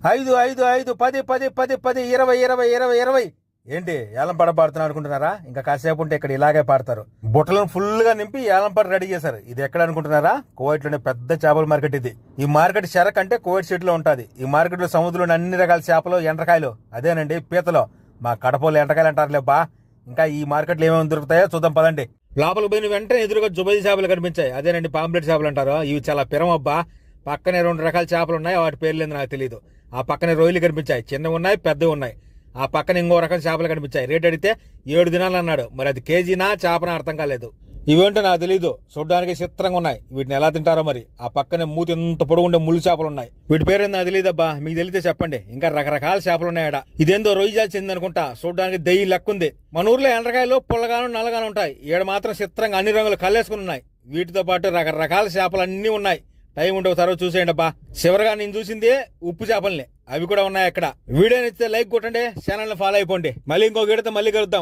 ఐదు ఐదు ఐదు 10 10 10 10 20 20 20 20. ఏంటి ఏలం పాట పాడుతున్నా అనుకుంటున్నారా? ఇంకా కాసేపు ఉంటే ఇక్కడ ఇలాగే పాడతారు. బుట్టలను ఫుల్ గా నింపి ఏలం పాట రెడీ చేశారు. ఇది ఎక్కడ అనుకుంటున్నారా? కువైట్ లోనే పెద్ద చేపల మార్కెట్ ఇది. ఈ మార్కెట్ షరక్ అంటే కువైట్ సిటీ లో ఉంటది. ఈ మార్కెట్ లో సముద్రంలో అన్ని రకాల చేపలు, ఎండ్రకాయలు, అదేనండి పీతలు. మా కడపలో ఎండ్రకాయలు అంటారులే బా. ఇంకా ఈ మార్కెట్ లో ఏమేమి దొరుకుతాయో చూద్దాం పదండి. లోపలికి పోయిన వెంటనే ఎదురుగా జుబైది చేపలు కనిపించాయి. అదేనండి పాంప్లెట్ చేపలు అంటారు. ఇవి చాలా పిరమబ్బా. పక్కనే 2 రకాల చేపలు ఉన్నాయి, వాటి పేర్లేదు నాకు తెలియదు. ఆ పక్కనే రొయ్యలు కనిపించాయి, చిన్నవి ఉన్నాయి, పెద్దవి ఉన్నాయి. ఆ పక్కన ఇంకో రకం చేపలు కనిపించాయి. రేట్ అడిగితే 7 దినాలు అన్నాడు. మరి అది కేజీనా చేపనా అర్థం కాలేదు. ఇవేంటో నాకు తెలీదు, చూడడానికి చిత్రంగా ఉన్నాయి. వీటిని ఎలా తింటారో మరి. ఆ పక్కనే మూతి ఎంత పొడుగుండే ముళ్ళు చేపలు ఉన్నాయి. వీటి పేరు నాకు తెలియదబ్బా, మీకు తెలితే చెప్పండి. ఇంకా రకరకాల చేపలు ఉన్నాయట. ఇదేందో రొయ్య జాతి చెంది అనుకుంటా, చూడడానికి దెయ్యి లెక్కుంది. మన ఊర్లో ఎండ్రకాయలు పుల్లగాను నల్లగాను ఉంటాయి. ఈడ మాత్రం చిత్రంగా అన్ని రంగులు కల్లేసుకుని ఉన్నాయి. వీటితో పాటు రకరకాల చేపలు అన్ని ఉన్నాయి. టైం ఉంటే ఒకసారి చూసేయండి అబ్బా. చివరిగా నేను చూసింది ఉప్పు చేపల్ని, అవి కూడా ఉన్నాయి అక్కడ. వీడియో నచ్చితే లైక్ కొట్టండి, ఛానల్ ఫాలో అయిపోండి. మళ్ళీ ఇంకో వీడియోతో మళ్ళీ కలుద్దాం.